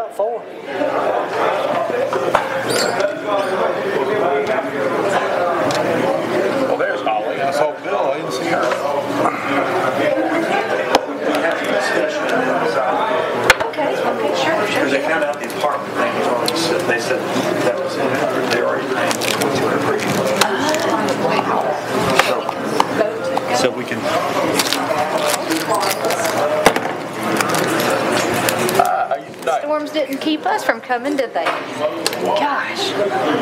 about 4. Well, there's Holly. I saw Bill. I didn't see her. Okay, sure. Because they found out the apartment thing was already set. They said that was in there. They already paying $200 per year. So we can. Storms didn't keep us from coming, did they? Gosh,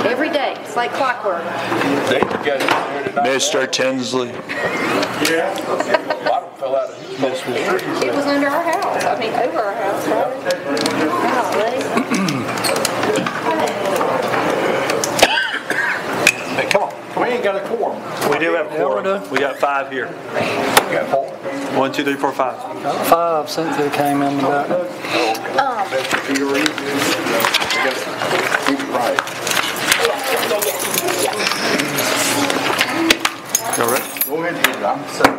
every day. It's like clockwork. Mr. Tinsley. Yeah. A lot of them fell out of his most trees. It was under our house. I mean, over our house, right? Hey, come on. We ain't got a quorum. We do have a quorum. We got 5 here. We got 4. 1, 2, 3, 4, 5. 5. Cynthia came in about. Right. All right. Go ahead, I'm sorry.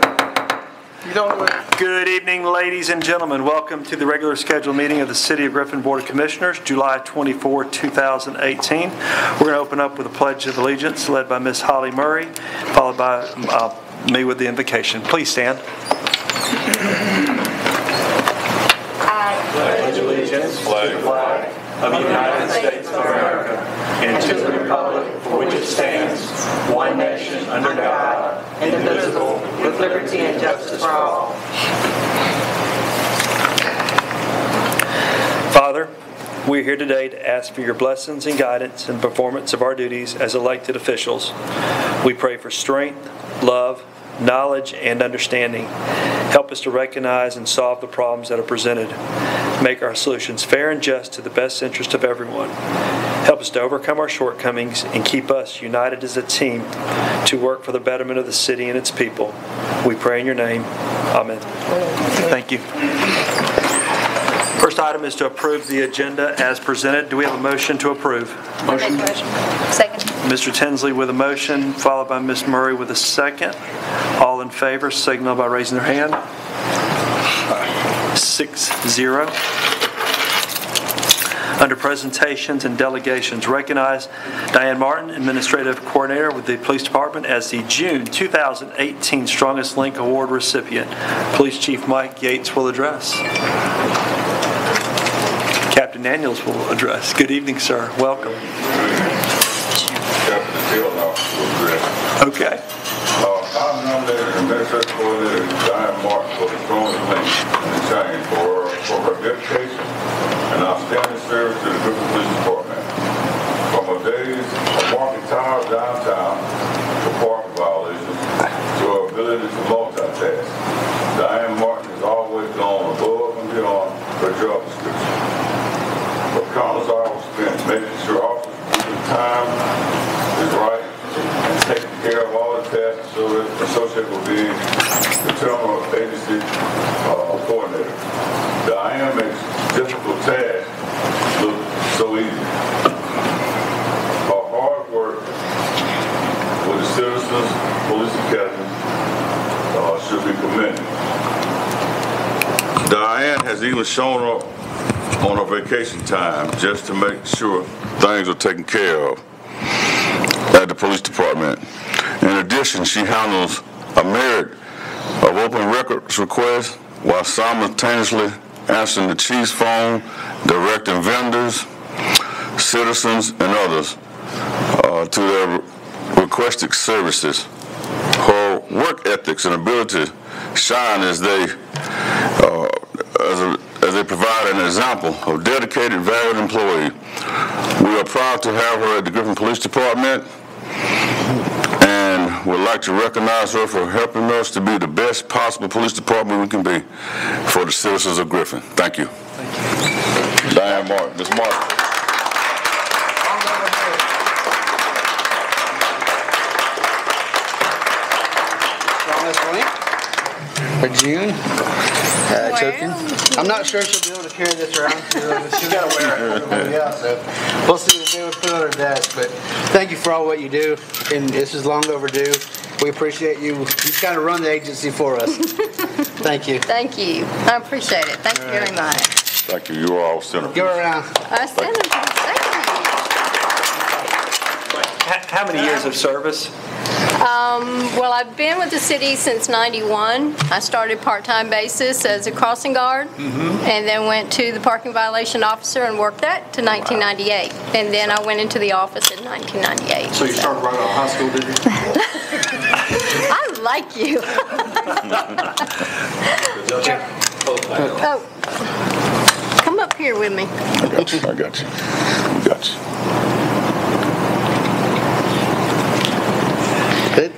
You don't know it. Good evening, ladies and gentlemen. Welcome to the regular scheduled meeting of the City of Griffin Board of Commissioners, July 24, 2018. We're going to open up with a Pledge of Allegiance led by Miss Holly Murray, followed by me with the invocation. Please stand. I pledge allegiance to the flag of the United States of America and to the republic for which it stands, one nation under God, indivisible, with liberty and justice for all. Father, we're here today to ask for your blessings and guidance in the performance of our duties as elected officials. We pray for strength, love, knowledge, and understanding. Help us to recognize and solve the problems that are presented. Make our solutions fair and just to the best interest of everyone. Help us to overcome our shortcomings and keep us united as a team to work for the betterment of the city and its people. We pray in your name. Amen. Thank you. First item is to approve the agenda as presented. Do we have a motion to approve? Motion. Second. Mr. Tinsley with a motion, followed by Ms. Murray with a second. All in favor, signal by raising their hand. 6-0. Under presentations and delegations, recognize Diane Martin, Administrative Coordinator with the Police Department, as the June 2018 Strongest Link Award recipient. Police Chief Mike Yates will address. Captain Daniels will address. Good evening, sir. Welcome. Captain Field Officer Griffin. Okay. I'm nominated Administrative Coordinator Diane Martin for the Strongest Link in the chain for her dedication and outstanding service to the Griffin Police Department. From her days of walking towers downtown for parking violations to her ability to multitask, Diane Martin has always gone above and beyond her job description. Her countless hours spent making sure officers keep time is right and taking care of all the tasks associated with being the terminal agency coordinator. Diane makes difficult tasks look so easy. Her hard work with the Citizens Police Academy should be commended. Diane has even shown up on her vacation time just to make sure things are taken care of at the police department. In addition, she handles a myriad of open records requests while simultaneously answering the chief's phone, directing vendors, citizens, and others to their requested services. Her work ethics and ability shine as they provide an example of dedicated, valued employee. We are proud to have her at the Griffin Police Department and would like to recognize her for helping us to be the best possible police department we can be for the citizens of Griffin. Thank you. Diane Martin. Ms. Martin. For June. Choking. I'm not sure she'll be able to carry this around. She's got to wear it. Yeah, so we'll see what they would put on her desk. But thank you for all what you do, and this is long overdue. We appreciate you. You kind of run the agency for us. Thank you. Thank you. I appreciate it. Thank you very much. Thank you. You are all centerpiece. Give her a round. How many years of service? Well, I've been with the city since '91. I started part-time basis as a crossing guard, and then went to the parking violation officer and worked that to 1998. And then I went into the office in 1998. So you started right out of high school, did you? I like you. Oh, come up here with me. I got you. I got you. I got you. Good.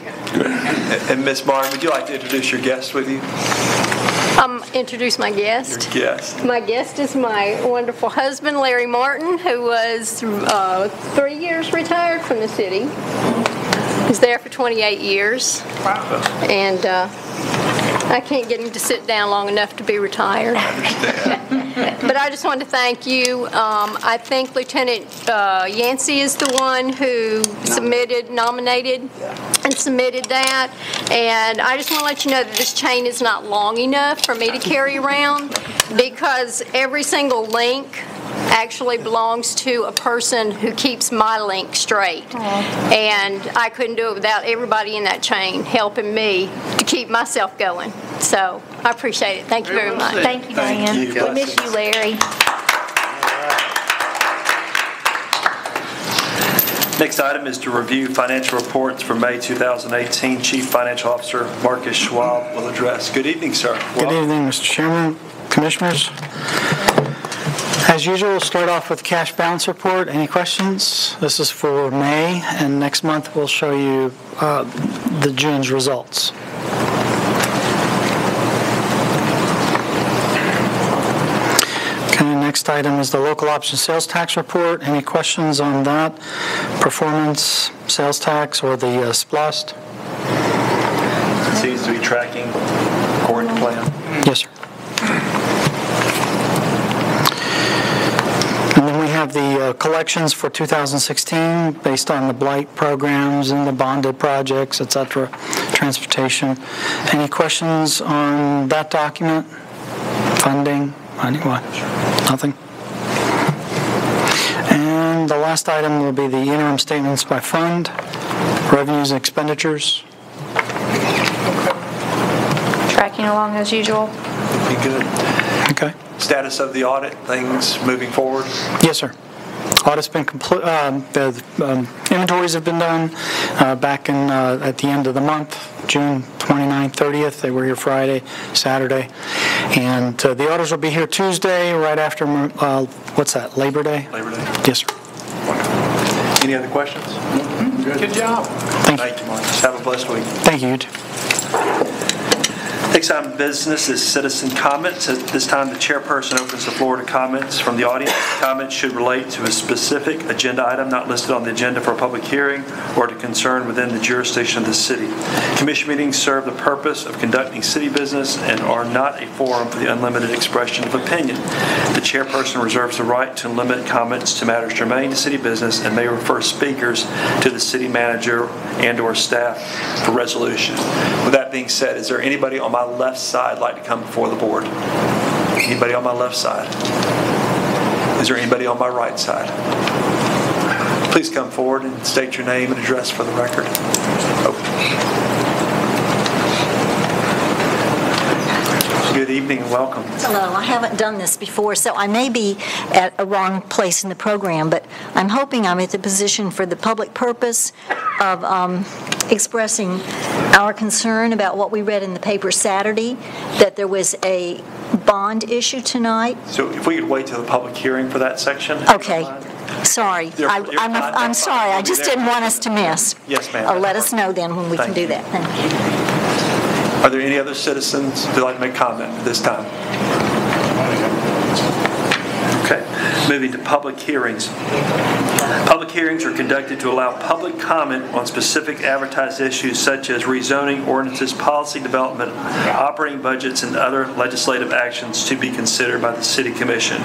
And Ms. Martin, would you like to introduce your guest with you? Introduce my guest. Your guest. My guest is my wonderful husband, Larry Martin, who was 3 years retired from the city. He's there for 28 years. Wow. And I can't get him to sit down long enough to be retired. I understand. But I just want to thank you. I think Lieutenant Yancey is the one who nominated and submitted that. And I just want to let you know that this chain is not long enough for me to carry around, because every single link actually belongs to a person who keeps my link straight. And I couldn't do it without everybody in that chain helping me to keep myself going. So I appreciate it. Thank you very much. Thank you, Diane. you. We miss you, Larry. Next item is to review financial reports for May 2018. Chief Financial Officer Marcus Schwab will address. Good evening, sir. Good evening, Mr. Chairman, Commissioners. As usual, we'll start off with cash balance report. Any questions? This is for May, and next month we'll show you the June's results. Okay, next item is the local option sales tax report. Any questions on that? Performance, sales tax, or the SPLOST? It seems to be tracking according to plan. Yes, sir. And then we have the collections for 2016 based on the blight programs and the bonded projects, et cetera, transportation. Any questions on that document? Funding? Anyone? Nothing? And the last item will be the interim statements by fund, revenues and expenditures. Tracking along as usual. Be good. Okay. Status of the audit, things moving forward? Yes, sir. Audit's been complete. The inventories have been done back in at the end of the month, June 29th, 30th. They were here Friday, Saturday, and the auditors will be here Tuesday, right after what's that? Labor Day. Labor Day. Yes, sir. Any other questions? Good job. Thank you, Marcus. Have a blessed week. Thank you. You too. Next item of business is citizen comments. At this time, the chairperson opens the floor to comments from the audience. Comments should relate to a specific agenda item not listed on the agenda for a public hearing or to concern within the jurisdiction of the city. Commission meetings serve the purpose of conducting city business and are not a forum for the unlimited expression of opinion. The chairperson reserves the right to limit comments to matters germane to city business and may refer speakers to the city manager and/or staff for resolution. With that being said, is there anybody on my left side like to come before the board? Anybody on my left side? Is there anybody on my right side? Please come forward and state your name and address for the record. Good evening and welcome. Hello. I haven't done this before, so I may be at a wrong place in the program, but I'm hoping I'm at the position for the public purpose of expressing our concern about what we read in the paper Saturday, that there was a bond issue tonight. So if we could wait till the public hearing for that section. Okay. Sorry. I'm sorry. I just didn't want us to miss. Yes, ma'am. Let us know then when we can do that. Thank you. Are there any other citizens who'd like to make comment at this time? Okay. Moving to public hearings. Public hearings are conducted to allow public comment on specific advertised issues such as rezoning ordinances, policy development, operating budgets, and other legislative actions to be considered by the City Commission.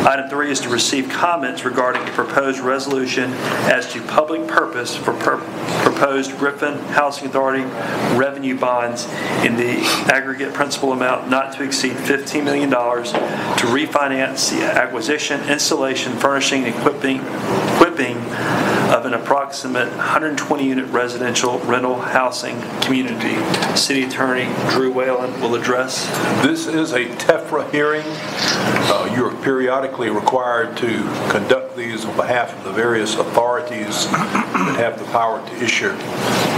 Item 3 is to receive comments regarding a proposed resolution as to public purpose for proposed Griffin Housing Authority revenue bonds in the aggregate principal amount not to exceed $15 million to refinance the acquisition, installation, furnishing, and equipping of an approximate 120-unit residential rental housing community. City Attorney Drew Whalen will address. This is a TEFRA hearing. You are periodically required to conduct these on behalf of the various authorities that have the power to issue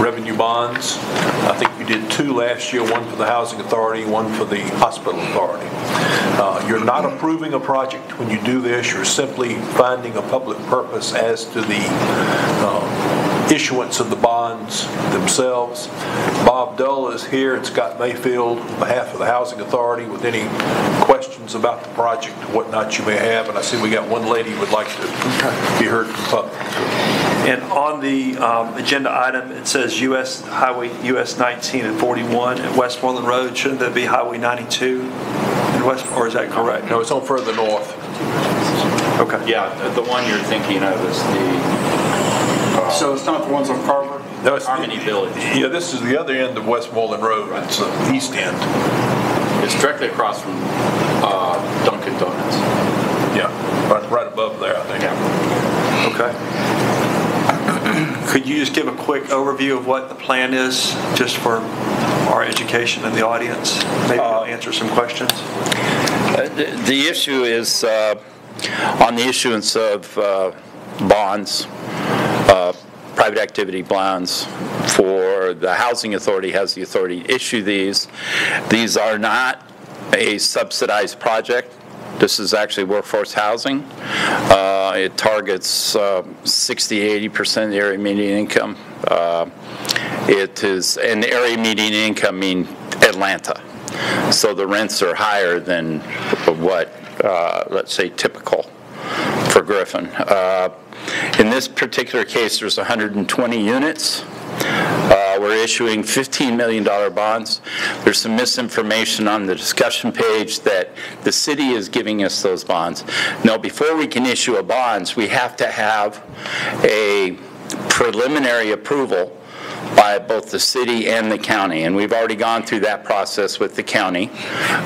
revenue bonds. I think you did 2 last year, one for the Housing Authority, one for the Hospital Authority. You're not approving a project when you do this. You're simply finding a public purpose as to the issuance of the bonds themselves. Bob Dull is here and Scott Mayfield on behalf of the Housing Authority with any questions about the project, whatnot you may have. And I see we got one lady who would like to be heard from public. And on the agenda item, it says U.S. Highway US 19 and 41 at Westmoreland Road. Shouldn't that be Highway 92 in West, or is that correct? No, it's on further north. Okay. Yeah, the one you're thinking of is the... So it's not the ones on Carver? No, it's Harmony Village. Yeah, this is the other end of Westmoreland Road. It's the east end. It's directly across from Dunkin' Donuts. Yeah, right above there, I think. Yeah. Okay. Could you just give a quick overview of what the plan is, just for our education and the audience? Maybe we'll answer some questions. The issue is on the issuance of bonds, private activity bonds for the Housing Authority has the authority to issue these. These are not a subsidized project. This is actually workforce housing. It targets 60-80% of the area median income. It is, and the area median income mean Atlanta. So the rents are higher than what, let's say, typical for Griffin. In this particular case, there's 120 units. We're issuing $15 million bonds. There's some misinformation on the discussion page that the city is giving us those bonds. No, before we can issue a bonds, we have to have a preliminary approval by both the city and the county, and we've already gone through that process with the county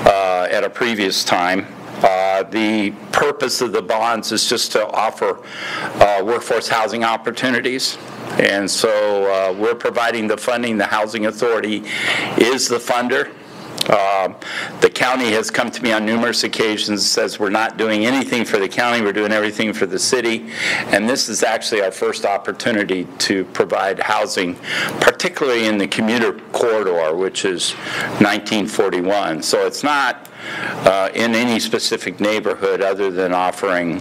at a previous time. The purpose of the bonds is just to offer workforce housing opportunities. And so we're providing the funding. The Housing Authority is the funder. The county has come to me on numerous occasions and says we're not doing anything for the county, we're doing everything for the city. And this is actually our first opportunity to provide housing, particularly in the commuter corridor, which is 1941. So it's not in any specific neighborhood other than offering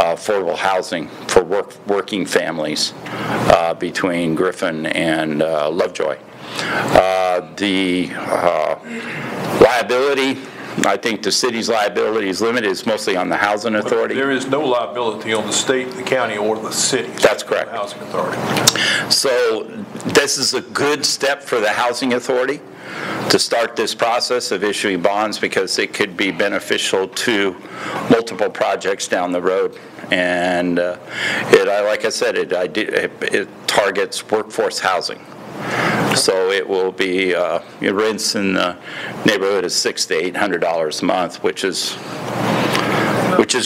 affordable housing for working families between Griffin and Lovejoy. The liability, I think the city's liability is limited. It's mostly on the Housing Authority. There is no liability on the state, the county, or the city. That's correct. The Housing Authority. So this is a good step for the Housing Authority to start this process of issuing bonds because it could be beneficial to multiple projects down the road. And like I said, it targets workforce housing. So it will be rents in the neighborhood of $600 to $800 a month, which is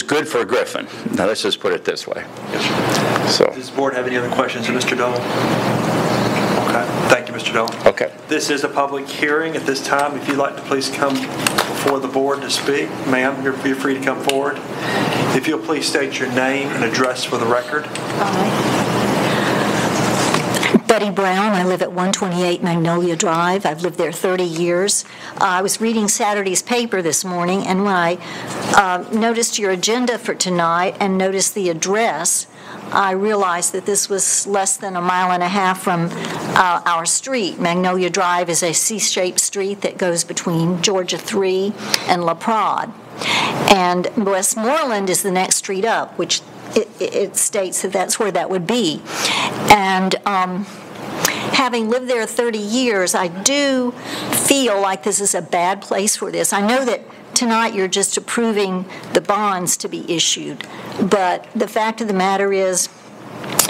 good for Griffin. Now let's just put it this way. So. Does the board have any other questions of Mr. Dole? Okay. Thank you, Mr. Dole. Okay. This is a public hearing. At this time, if you'd like to please come before the board to speak, ma'am, you're free to come forward. If you'll please state your name and address for the record. Betty Brown. I live at 128 Magnolia Drive. I've lived there 30 years. I was reading Saturday's paper this morning, and when I noticed your agenda for tonight and noticed the address, I realized that this was less than a mile and a half from our street. Magnolia Drive is a C-shaped street that goes between Georgia 3 and La Prade. And Westmoreland is the next street up, which it states that that's where that would be. And having lived there 30 years, I do feel like this is a bad place for this. I know that tonight you're just approving the bonds to be issued, but the fact of the matter is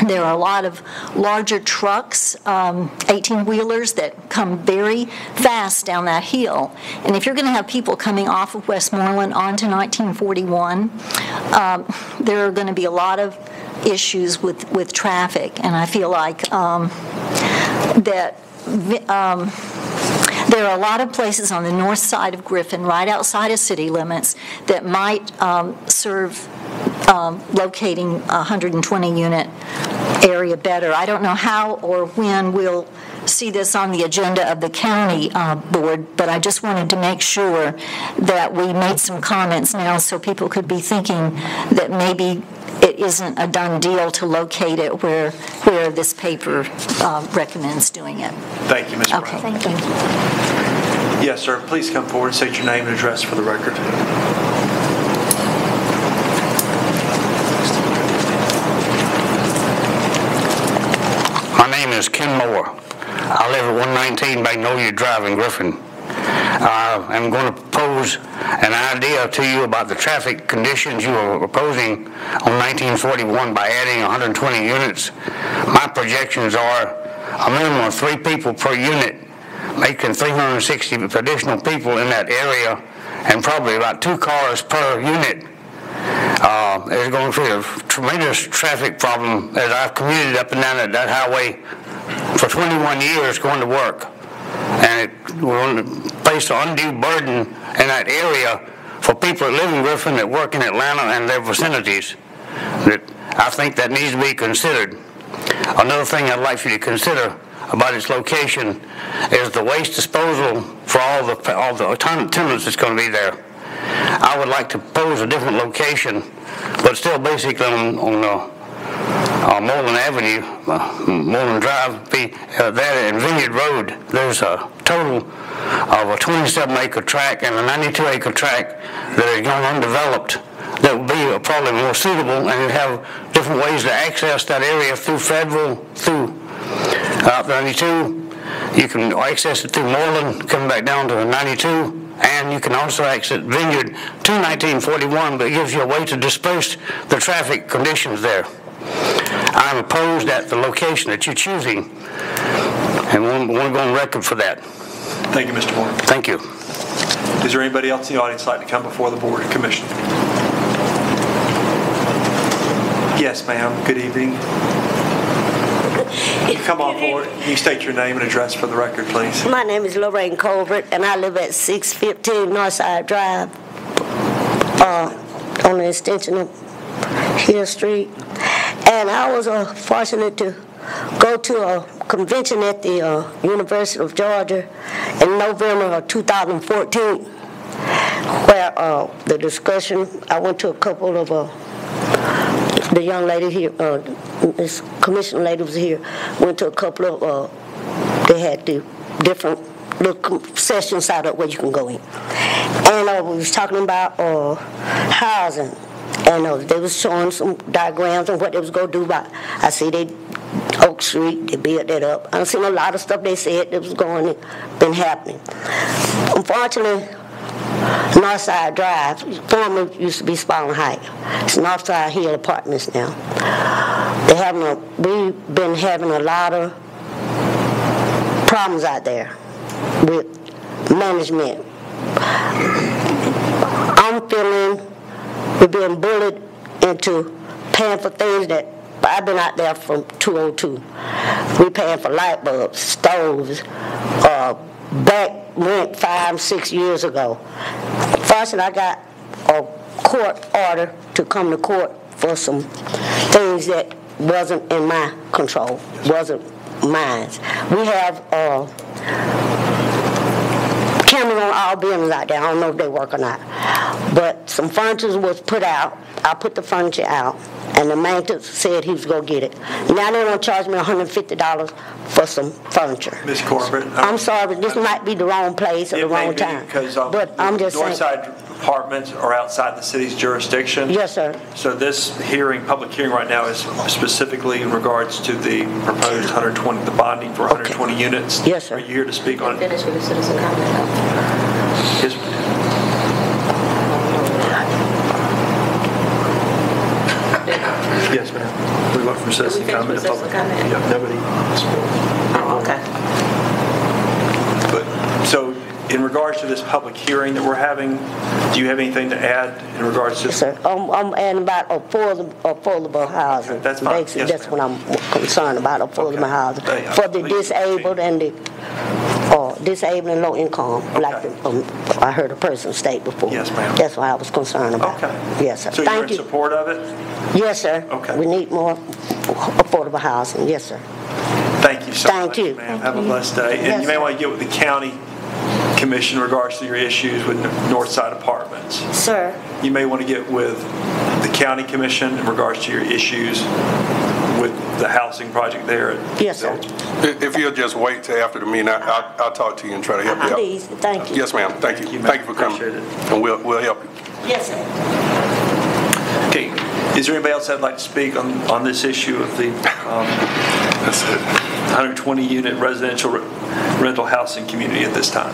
there are a lot of larger trucks, 18-wheelers that come very fast down that hill. And if you're going to have people coming off of Westmoreland onto 1941, there are going to be a lot of issues with traffic. And I feel like that there are a lot of places on the north side of Griffin, right outside of city limits, that might serve locating a 120-unit area better. I don't know how or when we'll see this on the agenda of the county board, but I just wanted to make sure that we made some comments now so people could be thinking that maybe it isn't a done deal to locate it where this paper recommends doing it. Thank you, Ms. Brown. Okay, thank you. Yes, sir. Please come forward and state your name and address for the record. My name is Ken Moore. I live at 119 Magnolia Drive in Griffin. I'm going to propose an idea to you about the traffic conditions you are proposing on 1941 by adding 120 units. My projections are a minimum of 3 people per unit, making 360 additional people in that area, and probably about 2 cars per unit. There's going to be a tremendous traffic problem as I've commuted up and down that highway for 21 years going to work. And it will place an undue burden in that area for people that live in Griffin that work in Atlanta and their vicinities. That I think that needs to be considered. Another thing I'd like for you to consider about its location is the waste disposal for all the tenants that's going to be there. I would like to propose a different location, but still basically on Moreland Avenue, Moreland Drive, be there in Vineyard Road. There's a total of a 27-acre tract and a 92-acre tract that is young undeveloped that would be probably more suitable, and you'd have different ways to access that area through Federal, through 92. You can access it through Moreland, coming back down to 92. And you can also exit Vineyard to 1941, but it gives you a way to disperse the traffic conditions there. I'm opposed at the location that you're choosing, and we want to go on record for that. Thank you, Mr. Moore. Thank you. Is there anybody else in the audience like to come before the Board and Commission? Yes, ma'am. Good evening. You come on forward. You state your name and address for the record, please. My name is Lorraine Colbert, and I live at 615 Northside Drive, on the extension of Hill Street. And I was fortunate to go to a convention at the University of Georgia in November of 2014, where the discussion, I went to a couple of the young lady here, this commission lady was here, went to a couple of, they had the different little sessions out of where you can go in. And we was talking about housing, and they was showing some diagrams on what they was going to do about, I see they, Oak Street, they built that up. I've seen a lot of stuff they said that was been happening. Unfortunately, Northside Drive, formerly used to be Spalding Heights. It's Northside Hill Apartments now. We've been having a lot of problems out there with management. I'm feeling we're being bullied into paying for things that I've been out there from 202. We're paying for light bulbs, stoves, back rent 5-6 years ago. Fortunately, I got a court order to come to court for some things that wasn't in my control, wasn't mines. We have cameras on all buildings out there. I don't know if they work or not. But some furniture was put out. I put the furniture out, and the maintenance said he was going to get it. Now they're going to charge me $150 for some furniture. Ms. Corbett. I'm sorry, but this might be the wrong place or the wrong time. Because but I'm just saying. Northside apartments are outside the city's jurisdiction. Yes, sir. So this public hearing right now is specifically in regards to the proposed 120, the bonding for 120 units. Yes, sir. Are you here to speak on it? Finish with the citizen comment. Yes. Yes, ma'am. We look for citizen comment. Yeah, nobody. Oh, okay. But, so in regards to this public hearing that we're having, do you have anything to add in regards to? Yes, sir. I'm adding about affordable housing. Okay, that's fine. Basically, Yes, that's what I'm concerned about, affordable housing. For the disabled and the disabled and low income, like I heard a person state before. Yes, ma'am. That's what I was concerned about. Okay. Yes, sir. So Thank you're in you. support of it? Yes, sir. Okay. We need more affordable housing. Yes, sir. Thank you so much, Thank you. ma'am. Have a blessed day. And Yes, you may sir. want to get with the county commission in regards to your issues with Northside Apartments. Sir. You may want to get with the county commission in regards to your issues with the housing project there. Yes, sir. If you'll just wait till after the meeting, I'll talk to you and try to help you out. Please, thank you. Yes, ma'am. Thank you. ma'am. Thank you for coming. Appreciate it. And we'll help you. Yes, sir. Okay. Is there anybody else that'd like to speak on this issue of the 120 unit residential rental housing community at this time?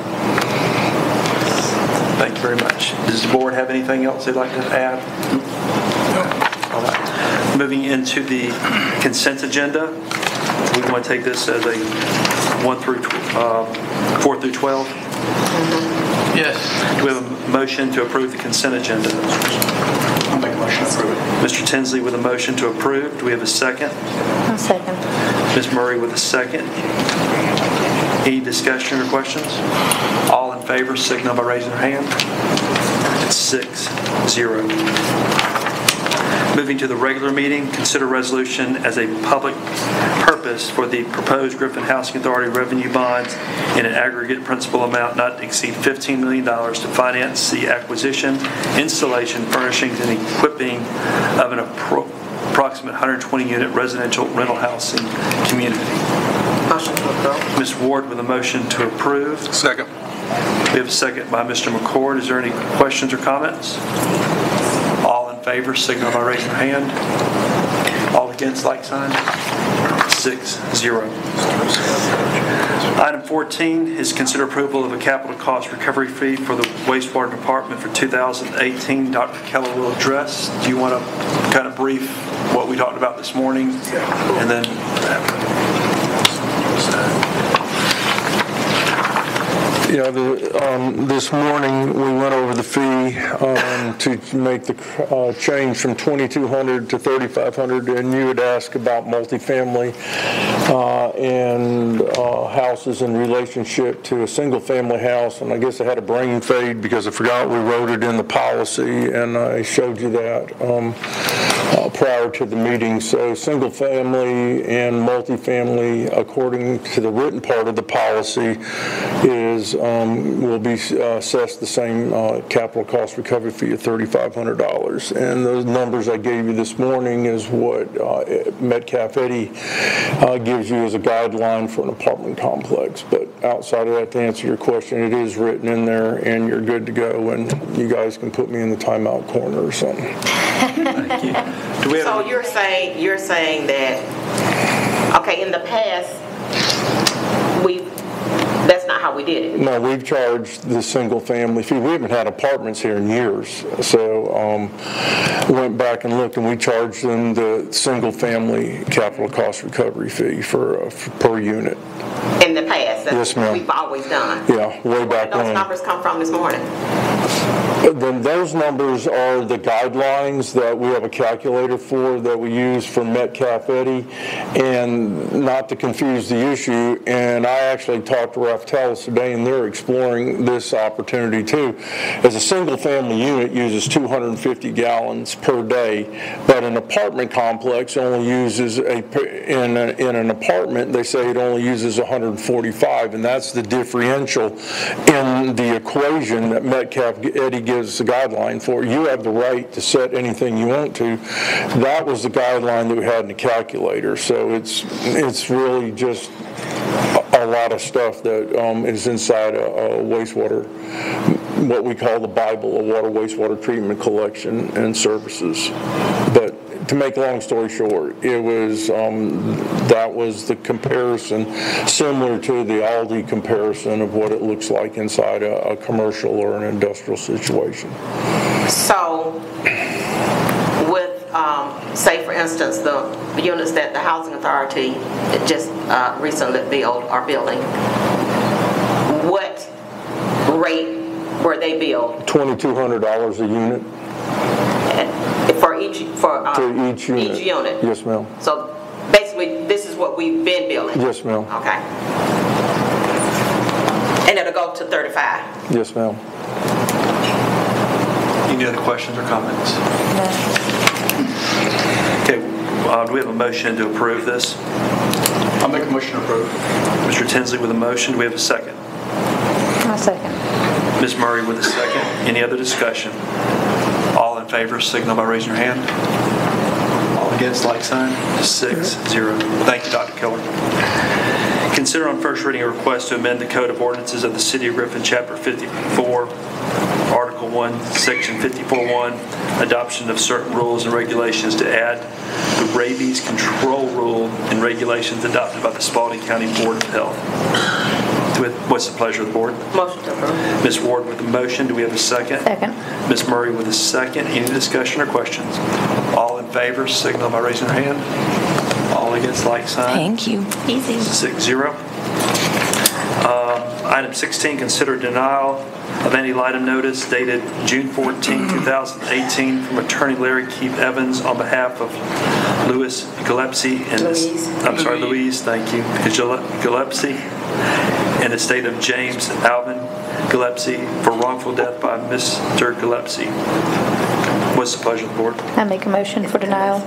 Thank you very much. Does the board have anything else they'd like to add? All right. Moving into the consent agenda, we want to take this as a 4 through 12. Yes. Do we have a motion to approve the consent agenda? I'll make a motion to approve it. Mr. Tinsley with a motion to approve. Do we have a second? I'll second. Ms. Murray with a second. Any discussion or questions? All in favor, signal by raising their hand. It's 6-0. Moving to the regular meeting, consider resolution as a public purpose for the proposed Griffin Housing Authority revenue bonds in an aggregate principal amount not to exceed $15 million to finance the acquisition, installation, furnishings, and equipping of an approximate 120-unit residential rental housing community. Motion to approve. Ms. Ward with a motion to approve. Second. We have a second by Mr. McCord. Is there any questions or comments? All in favor, signal by raising your hand. All against, like sign. 6-0. Item 14 is consider approval of a capital cost recovery fee for the wastewater department for 2018. Dr. Keller will address. Do you want to kind of brief what we talked about this morning? And then Yeah, this morning we went over the fee to make the change from $2,200 to $3,500, and you had asked about multifamily and houses in relationship to a single-family house, and I guess I had a brain fade because I forgot we wrote it in the policy, and I showed you that prior to the meeting. So single-family and multifamily, according to the written part of the policy, is will be assessed the same capital cost recovery fee of $3,500. And those numbers I gave you this morning is what Metcalf Eddy gives you as a guideline for an apartment complex. But outside of that, to answer your question, it is written in there, and you're good to go. And you guys can put me in the timeout corner or something. thank you. So you're saying that, okay, in the past, that's not how we did it. No, we've charged the single-family fee. We haven't had apartments here in years, so went back and looked, and we charged them the single-family capital cost recovery fee for per unit. In the past, that's yes, ma'am. what we've always done. Yeah, way back Where did those when. numbers come from this morning? then those numbers are the guidelines that we have a calculator for that we use for Metcalf-Eddy, and not to confuse the issue. And I actually talked to Raftellus today, and they're exploring this opportunity too. As a single-family unit uses 250 gallons per day, but an apartment complex only uses in an apartment, they say it only uses 145, and that's the differential in the equation that Metcalf-Eddy gives the guideline for. You have the right to set anything you want to. That was the guideline that we had in the calculator. So it's really just a lot of stuff that is inside a wastewater, what we call the Bible of water wastewater treatment collection and services. But to make a long story short, it was that was the comparison, similar to the Aldi comparison of what it looks like inside a commercial or an industrial situation. So, with say for instance the units that the Housing Authority just recently are building, what rate were they billed? $2,200 a unit. For each unit. Yes, ma'am. So basically, this is what we've been billing. Yes, ma'am. Okay. And it'll go to 35. Yes, ma'am. Any other questions or comments? No. Okay. Do we have a motion to approve this? I'll make a motion to approve. Mr. Tinsley with a motion. Do we have a second? I'll second. Ms. Murray with a second. Any other discussion? All in favor, signal by raising your hand. All against, like sign. 6-0. Thank you, Dr. Keller. Consider on first reading a request to amend the Code of Ordinances of the City of Griffin, Chapter 54, Article 1, Section 54.1, adoption of certain rules and regulations to add the rabies control rule and regulations adopted by the Spalding County Board of Health. What's the pleasure of the board? Motion to approve. Ms. Ward with the motion. Do we have a second? Second. Ms. Murray with a second. Any discussion or questions? All in favor, signal by raising their hand. All against, like sign. Thank you. Easy. 6-0. Item 16, consider denial of any item notice dated June 14, 2018 from Attorney Larry Keith Evans on behalf of Louise, thank you, Gillespie, and the estate of James Alvin Gillespie for wrongful death by Mr. Gillespie. What's the pleasure of the board? I make a motion for denial.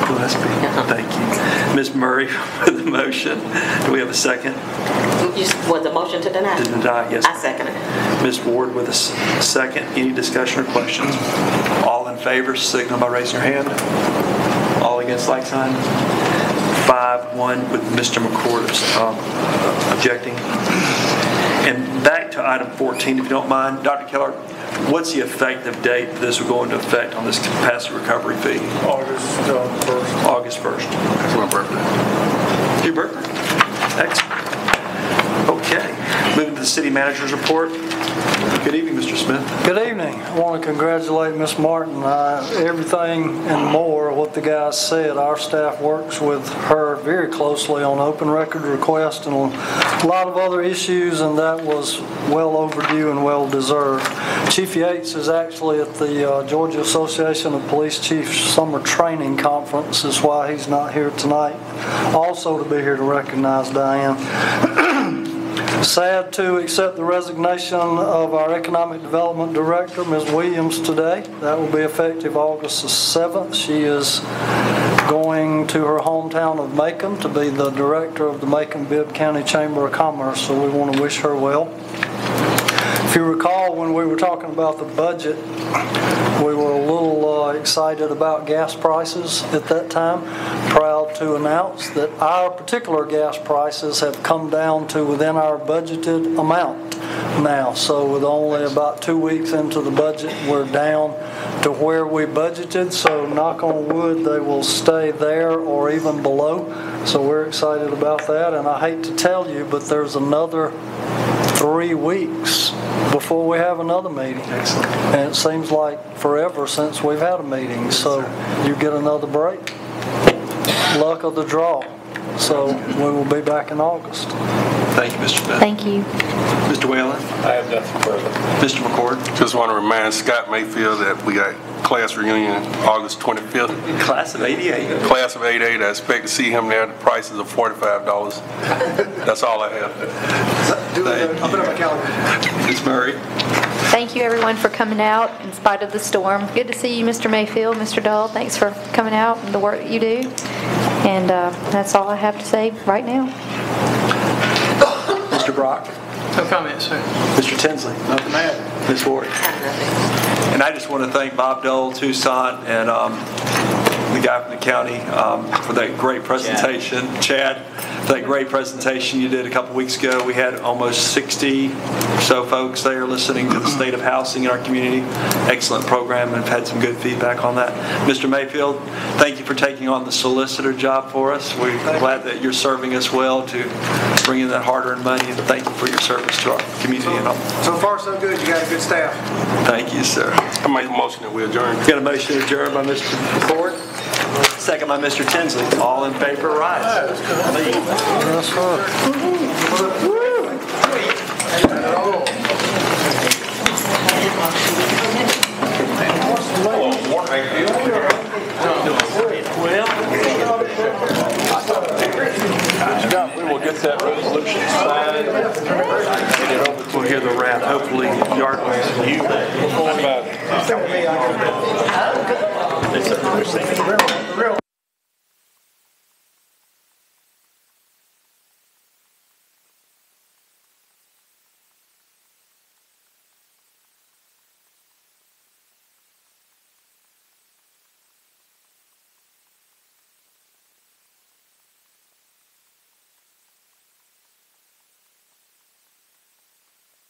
Gillespie, thank you. Ms. Murray with the motion. Do we have a second? Was the motion to deny? To deny, yes. I second it. Ms. Ward with a second. Any discussion or questions? All in favor, signal by raising your hand. All against, like sign. 5-1 with Mr. McCord objecting. And back to item 14, if you don't mind, Dr. Keller, what's the effective date that this will go into effect on this capacity recovery fee? August 1st. August 1st. That's my birthday. Your birthday. Excellent. Okay. Moving to the city manager's report. Good evening, Mr. Smith. Good evening. I want to congratulate Ms. Martin. Everything and more what the guys said, our staff works with her very closely on open record request and a lot of other issues, and that was well overdue and well deserved. Chief Yates is actually at the Georgia Association of Police Chiefs Summer Training Conference. Is why he's not here tonight. Also to be here to recognize Diane. Sad to accept the resignation of our Economic Development Director, Ms. Williams, today. That will be effective August the 7th. She is going to her hometown of Macon to be the director of the Macon-Bibb County Chamber of Commerce, so we want to wish her well. If you recall, when we were talking about the budget, we were a little excited about gas prices at that time. Proud to announce that our particular gas prices have come down to within our budgeted amount now. So with only about 2 weeks into the budget, we're down to where we budgeted. So knock on wood, they will stay there or even below. So we're excited about that. And I hate to tell you, but there's another 3 weeks before we have another meeting. Excellent. And it seems like forever since we've had a meeting. So you get another break. Luck of the draw. So we will be back in August. Thank you, Mr. Smith. Thank you. Mr. Whalen? I have nothing further. Mr. McCord? Just want to remind Scott Mayfield that we got class reunion August 25th. Class of 88. Class of 88. I expect to see him there. The prices are $45. That's all I have. I'll put it on my calendar. Ms. Murray? Thank you, everyone, for coming out in spite of the storm. Good to see you, Mr. Mayfield, Mr. Dahl. Thanks for coming out and the work that you do. And that's all I have to say right now. Mr. Brock? No comments, sir. Mr. Tinsley? Nothing to add. Ms. Ward? And I just want to thank Bob Dole, Tucson, and the guy from the county for that great presentation. Chad, for that great presentation you did a couple weeks ago. We had almost 60 or so folks there listening to the state of housing in our community. Excellent program, and have had some good feedback on that. Mr. Mayfield, thank you for taking on the solicitor job for us. We're glad that you're serving us well to bring in that hard-earned money, and thank you for your service to our community. So far, so good. You got a good staff. Thank you, sir. I make a motion that we adjourn. Got a motion to adjourn by Mr. Ford, second by Mr. Tinsley. All in favor, rise. We will get that resolution signed. We'll hear the rap, hopefully, yard waste. How about